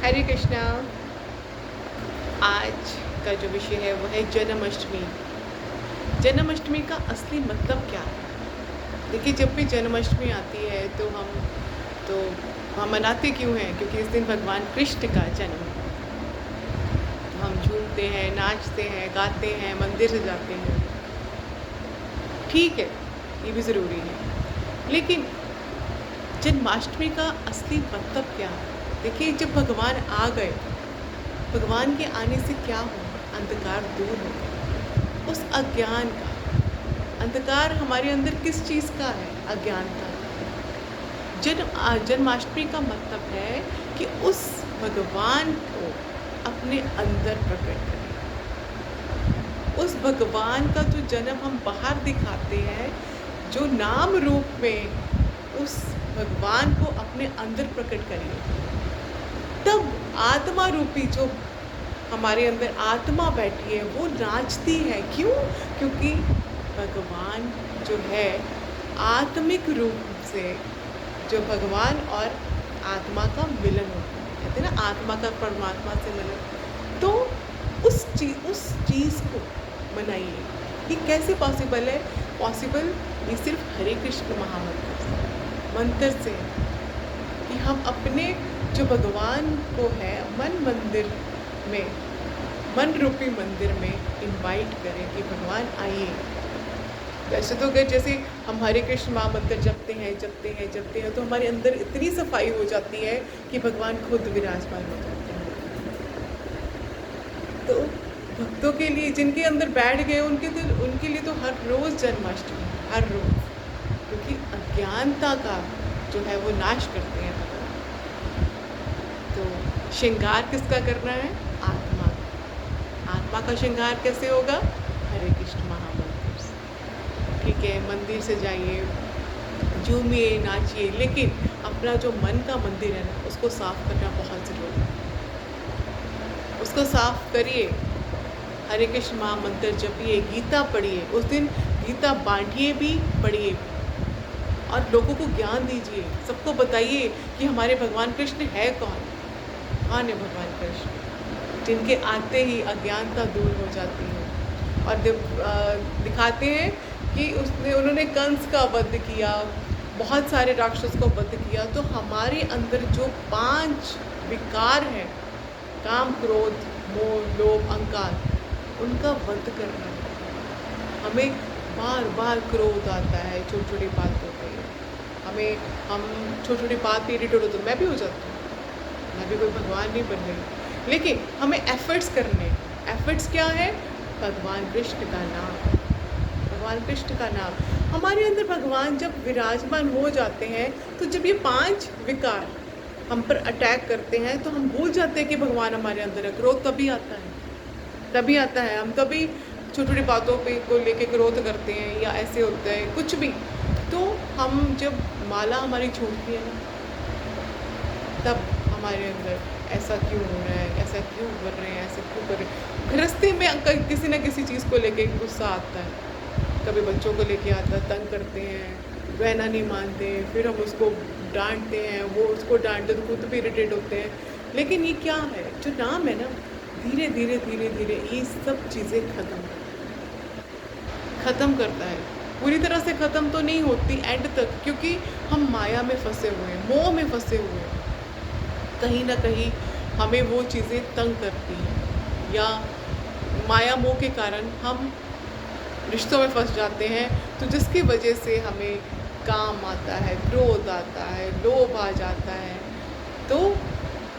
हरे कृष्णा। आज का जो विषय है वो है जन्माष्टमी। जन्माष्टमी का असली मतलब क्या है? देखिए, जब भी जन्माष्टमी आती है तो हम मनाते क्यों हैं? क्योंकि इस दिन भगवान कृष्ण का जन्म है। तो हम झूमते हैं, नाचते हैं, गाते हैं, मंदिर से जाते हैं। ठीक है, ये भी ज़रूरी है, लेकिन जन्माष्टमी का असली मतलब क्या है? देखिए, जब भगवान आ गए, भगवान के आने से क्या हुआ? अंधकार दूर हो गया। उस अज्ञान का अंधकार हमारे अंदर किस चीज़ का है? अज्ञानता। जन्माष्टमी का मतलब है कि उस भगवान को अपने अंदर प्रकट करें। उस भगवान का जो जन्म हम बाहर दिखाते हैं, जो नाम रूप में उस भगवान को अपने अंदर प्रकट करिए। तब आत्मा रूपी जो हमारे अंदर आत्मा बैठी है वो नाचती है। क्यों? क्योंकि भगवान जो है आत्मिक रूप से, जो भगवान और आत्मा का मिलन होता है, कहते हैं ना, आत्मा का परमात्मा से मिलन। तो उस चीज़ को मनाइए। ये कैसे पॉसिबल है? पॉसिबल ये सिर्फ हरे कृष्ण मंत्र से, कि हम अपने जो भगवान को है मन रूपी मंदिर में इनवाइट करें कि भगवान आइए। वैसे तो अगर जैसे हम हरे कृष्ण महामंत्र जपते हैं तो हमारे अंदर इतनी सफाई हो जाती है कि भगवान खुद विराजमान हो जाते हैं। तो भक्तों के लिए, जिनके अंदर बैठ गए, उनके लिए तो हर रोज़ जन्माष्टमी, हर रोज़, क्योंकि अज्ञानता का जो है वो नाश करते हैं भगवान। तो श्रृंगार किसका करना है? आत्मा का श्रृंगार कैसे होगा? हरे कृष्ण महामंत्र से। ठीक है, मंदिर से जाइए, झूमिए, नाचिए, लेकिन अपना जो मन का मंदिर है ना, उसको साफ करना बहुत ज़रूरी है। उसको साफ करिए, हरे कृष्ण महामंत्र जपिए, गीता पढ़िए। उस दिन गीता बांटिए भी, पढ़िए भी, और लोगों को ज्ञान दीजिए। सबको बताइए कि हमारे भगवान कृष्ण है कौन है भगवान कृष्ण, जिनके आते ही अज्ञानता दूर हो जाती है। और दिखाते हैं कि उन्होंने कंस का वध किया, बहुत सारे राक्षस को वध किया। तो हमारे अंदर जो 5 विकार हैं, काम, क्रोध, मोह, लोभ, अहंकार, उनका वध करना है। हमें बार बार क्रोध आता है छोटी छोटी बातों पे। हम छोटी छोटी बात पे इरिटेट होते, मैं भी हो जाती हूँ, मैं भी कोई भगवान नहीं बन रही। लेकिन हमें एफर्ट्स करने। एफर्ट्स क्या है? भगवान कृष्ण का नाम। भगवान कृष्ण का नाम हमारे अंदर, भगवान जब विराजमान हो जाते हैं, तो जब ये 5 विकार हम पर अटैक करते हैं तो हम भूल जाते हैं कि भगवान हमारे अंदर है। क्रोध तभी आता है, हम तभी छोटी छोटी बातों पे को लेके क्रोध करते हैं, या ऐसे होता है कुछ भी। तो हम जब माला हमारी छूटती है ना, तब हमारे अंदर ऐसा क्यों हो रहा है, ऐसा क्यों कर रहे हैं, ऐसा क्यों कर रहे हैं। गृहस्थी में किसी न किसी चीज़ को लेके गुस्सा आता है, कभी बच्चों को लेके आता है, तंग करते हैं, कहना नहीं मानते, फिर हम उसको डांटते हैं, वो उसको डांटते तो खुद भी इरिटेट होते हैं। लेकिन ये क्या है? जो नाम है ना, धीरे धीरे ये सब चीज़ें ख़त्म करता है। पूरी तरह से ख़त्म तो नहीं होती एंड तक, क्योंकि हम माया में फंसे हुए हैं, मोह में फंसे हुए हैं। कहीं ना कहीं हमें वो चीज़ें तंग करती हैं, या माया मोह के कारण हम रिश्तों में फंस जाते हैं। तो जिसकी वजह से हमें काम आता है, क्रोध आता है, लोभ आ जाता है। तो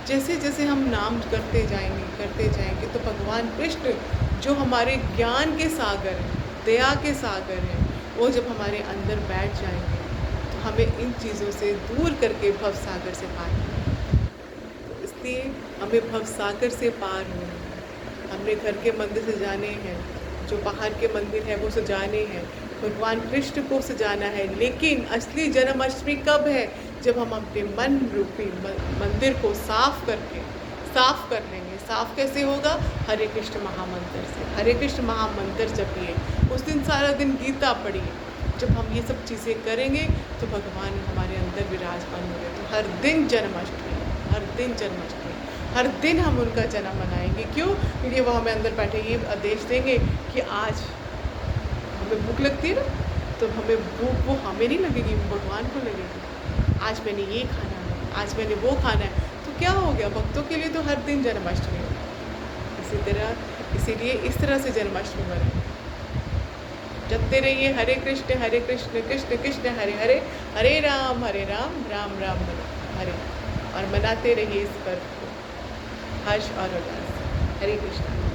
जैसे जैसे हम नाम करते जाएंगे तो भगवान कृष्ण, जो हमारे ज्ञान के सागर हैं, दया के सागर हैं, वो जब हमारे अंदर बैठ जाएंगे तो हमें इन चीज़ों से दूर करके भव सागर से पार करना। तो इसलिए हमें भव सागर से पार होना है। हमने घर के मंदिर सजाने हैं, जो बाहर के मंदिर है वो सजाने हैं, भगवान कृष्ण को सजाना है। लेकिन असली जन्माष्टमी कब है? जब हम अपने मन रूपी मंदिर को साफ कर लेंगे। साफ कैसे होगा? हरे कृष्ण महामंत्र से। हरे कृष्ण महामंत्र जपिए, उस दिन सारा दिन गीता पढ़िए। जब हम ये सब चीज़ें करेंगे तो भगवान हमारे अंदर विराजमान होंगे। तो हर दिन जन्माष्टमी, हर दिन हम उनका जन्म मनाएंगे। क्यों? क्योंकि वो हमें अंदर बैठे ये आदेश देंगे कि आज हमें भूख लगती है ना, तो हमें भूख वो हमें नहीं लगेगी, भगवान को लगेगी। आज मैंने ये खाना है, आज मैंने वो खाना है। तो क्या हो गया, भक्तों के लिए तो हर दिन जन्माष्टमी होगी। इसीलिए इस तरह से जन्माष्टमी मनाएं। जपते रहिए हरे कृष्ण कृष्ण कृष्ण हरे हरे, हरे राम राम राम हरे, और मनाते रहिए इस पर्व को हर्ष और उल्लास। हरे कृष्ण।